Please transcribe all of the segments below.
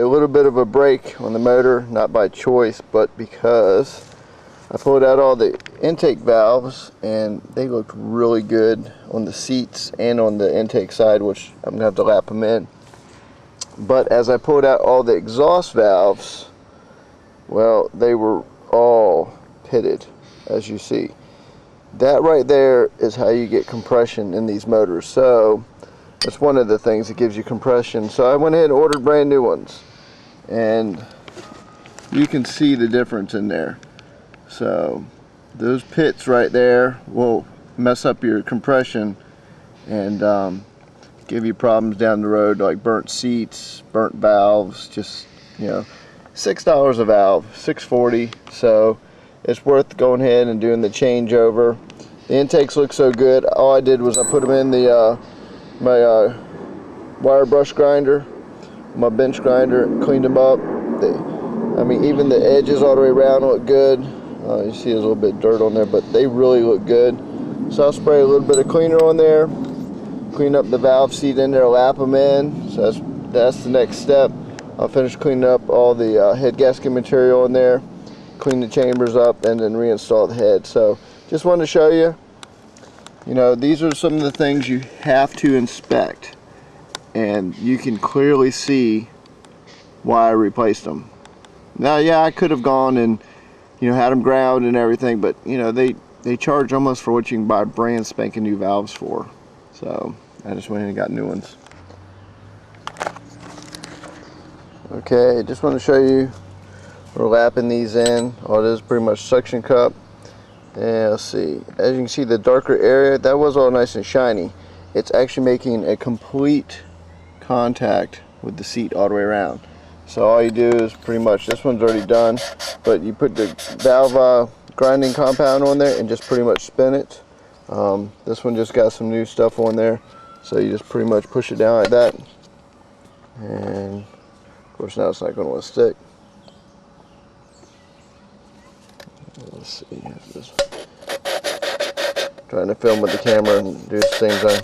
a little bit of a break on the motor, not by choice, but because I pulled out all the intake valves and they looked really good on the seats and on the intake side, which I'm going to have to lap them in. But as I pulled out all the exhaust valves, well, they were all pitted, as you see. That right there is how you get compression in these motors. So that's one of the things that gives you compression. So I went ahead and ordered brand new ones, and you can see the difference in there. So those pits right there will mess up your compression and give you problems down the road, like burnt seats, burnt valves. Just, you know, $6 a valve, $6.40. So it's worth going ahead and doing the changeover. The intakes look so good. All I did was I put them in the my wire brush grinder, my bench grinder, cleaned them up. I mean, even the edges all the way around look good. You see there's a little bit of dirt on there, but they really look good. So I'll spray a little bit of cleaner on there, clean up the valve seat in there, lap them in. So that's the next step. I'll finish cleaning up all the head gasket material in there, clean the chambers up, and then reinstall the head. So just wanted to show you, you know, these are some of the things you have to inspect, and you can clearly see why I replaced them. Now, yeah, I could have gone and, you know, had them ground and everything, but, you know, they charge almost for what you can buy brand spanking new valves for. So I just went in and got new ones. Okay, just want to show you, we're lapping these in. All it is pretty much suction cup. And let's see, as you can see, the darker area, that was all nice and shiny. It's actually making a complete contact with the seat all the way around. So all you do is pretty much, this one's already done, but you put the valve grinding compound on there and just pretty much spin it. This one just got some new stuff on there, so you just pretty much push it down like that. And of course now it's not going to want to stick. Let's see, this. Trying to film with the camera and do the same time.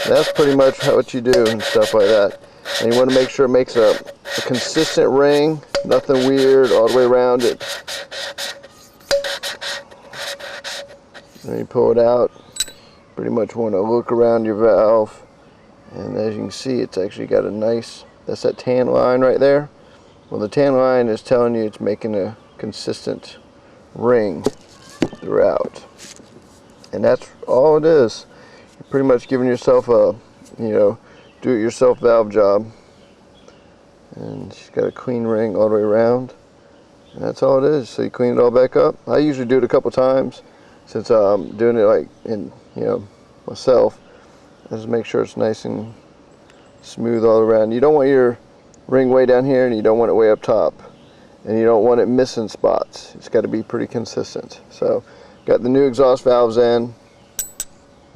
That's pretty much what you do and stuff like that. And you want to make sure it makes a consistent ring, nothing weird all the way around it. Then you pull it out. Pretty much want to look around your valve, and as you can see, it's actually got a nice, that's that tan line right there. Well, the tan line is telling you it's making a consistent ring throughout, and that's all it is. You're pretty much giving yourself a, you know, do-it-yourself valve job, and she's got a clean ring all the way around, and that's all it is. So you clean it all back up. I usually do it a couple times since I'm doing it like in, you know, myself. Just make sure it's nice and smooth all around. You don't want your ring way down here, and you don't want it way up top. And you don't want it missing spots. It's got to be pretty consistent. So, got the new exhaust valves in.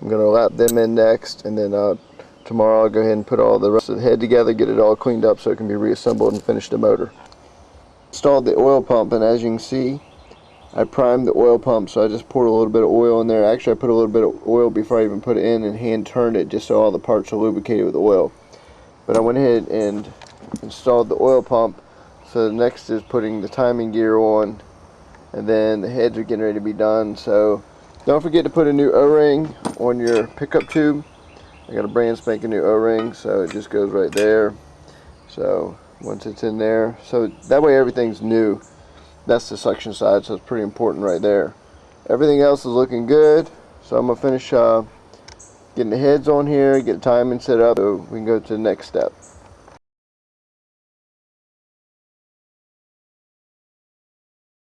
I'm going to lap them in next, and then tomorrow I'll go ahead and put all the rest of the head together, get it all cleaned up so it can be reassembled and finish the motor. Installed the oil pump, and as you can see, I primed the oil pump, so I just poured a little bit of oil in there. Actually, I put a little bit of oil before I even put it in and hand turned it just so all the parts are lubricated with oil. But I went ahead and installed the oil pump. So the next is putting the timing gear on, and then the heads are getting ready to be done. So don't forget to put a new O-ring on your pickup tube. I got a brand spanking new O-ring, so it just goes right there. So once it's in there, so that way everything's new. That's the suction side, so it's pretty important right there. Everything else is looking good, so I'm gonna finish getting the heads on here, get the timing set up, so we can go to the next step.